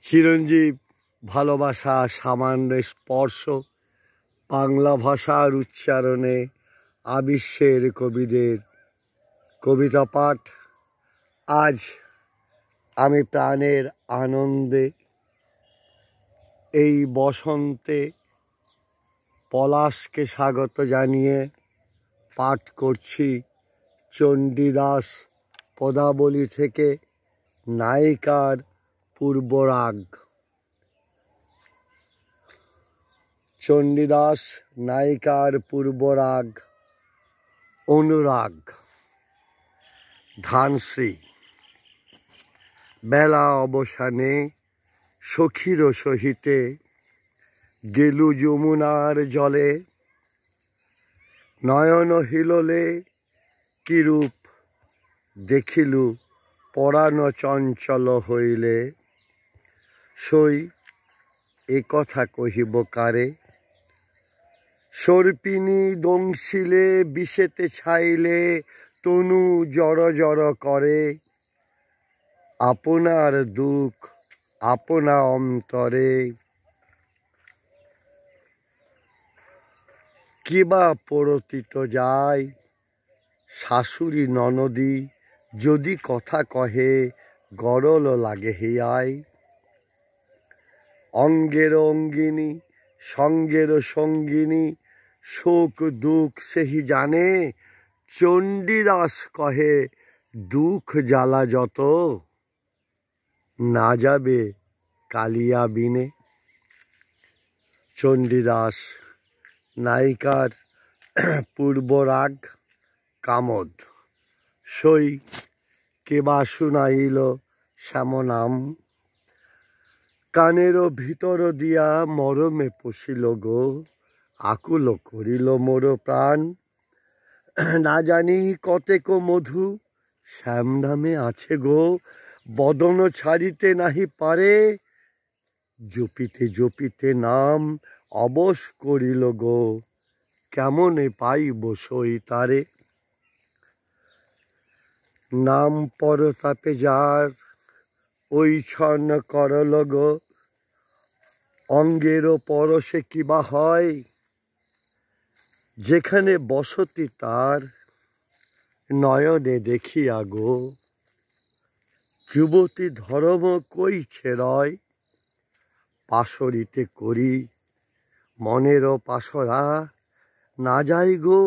চিরঞ্জীব ভালোবাসা সামান্য স্পর্শ বাংলা ভাষার উচ্চারণে আবিশ্বের কবিদের কবিতা পাঠ। আজ আমি প্রাণের আনন্দে এই বসন্তে পলাশকে স্বাগত জানিয়ে পাঠ করছি চণ্ডীদাস পদাবলী থেকে নায়িকার পূর্বরাগ। চণ্ডীদাস নায়িকার পূর্বরাগ অনুরাগ। ধানশ্রী। বেলা অবসানে সখীর সহিতে গেলু যমুনার জলে, নয়ন হিললে কিরূপ দেখিলু পরাণ চঞ্চল হইলে, সই এ কথা কহিব কারে, সর্পিণী দংশিলে বিষেতে ছাইলে তনু জড় জড় করে, আপনার দুঃখ আপনা অন্তরে, কিবা পরতিত যায় শাশুড়ি ননদী, যদি কথা কহে গরল লাগে হিয়ায়, অঙ্গের অঙ্গিনী সঙ্গের সঙ্গিনী শোক দুঃখ সেহি জানে, চণ্ডীদাস কহে দুঃখ জ্বালা যত না যাবে কালিয়া বিনে। চণ্ডীদাস নায়িকার পূর্বরাগ কামদ। সই কেবা শুনাইল শ্যামনাম, কানের ভিতর দিয়া মরমে পশিল গো, আকুল করিল মোর প্রাণ, না জানি কতেক মধু শ্যাম নামে আছে গো, বদন ছাড়িতে নাহি পারে, জপিতে জপিতে নাম অবশ করিল গো, কেমনে পাইব সই তারে। নাম পরতাপে যার ওই ছন্ন করল গো, অঙ্গের পরশে কিবা হয়, যেখানে বসতি তার নয়নে দেখিয়া গো, যুবতী ধর্ম কইছে রয়, পাশরিতে করি মনের পাশরা, না যাই গো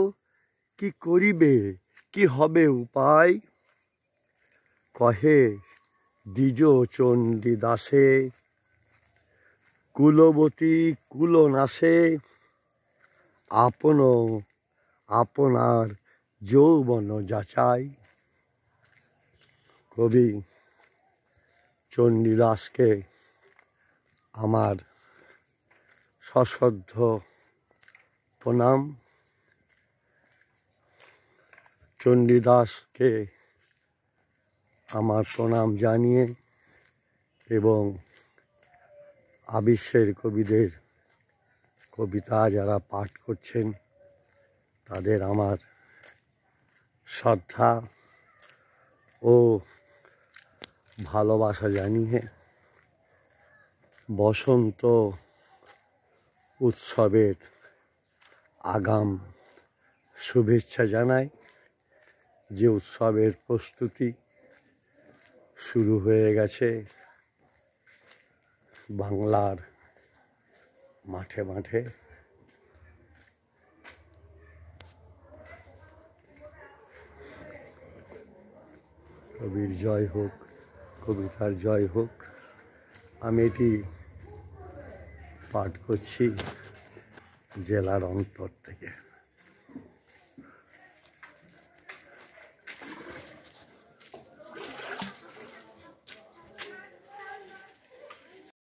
কি করিবে কি হবে উপায়, কহে দ্বিজ চণ্ডীদাসে কুলবতী কুলনাশে, আপন আপনার যৌবন যাচাই। কবি চণ্ডীদাসকে আমার সশ্রদ্ধ প্রণাম। চণ্ডীদাসকে আমার প্রণাম জানিয়ে এবং আবিশ্বের কবিদের কবিতা যারা পাঠ করছেন তাদের আমার শ্রদ্ধা ও ভালোবাসা জানিয়ে বসন্ত উৎসবের আগাম শুভেচ্ছা জানাই। যে উৎসবের প্রস্তুতি শুরু হয়ে গেছে বাংলার মাঠে মাঠে। কবির জয় হোক, কবিতার জয় হোক। আমি এটি পাঠ করছি জেলার অন্তর থেকে।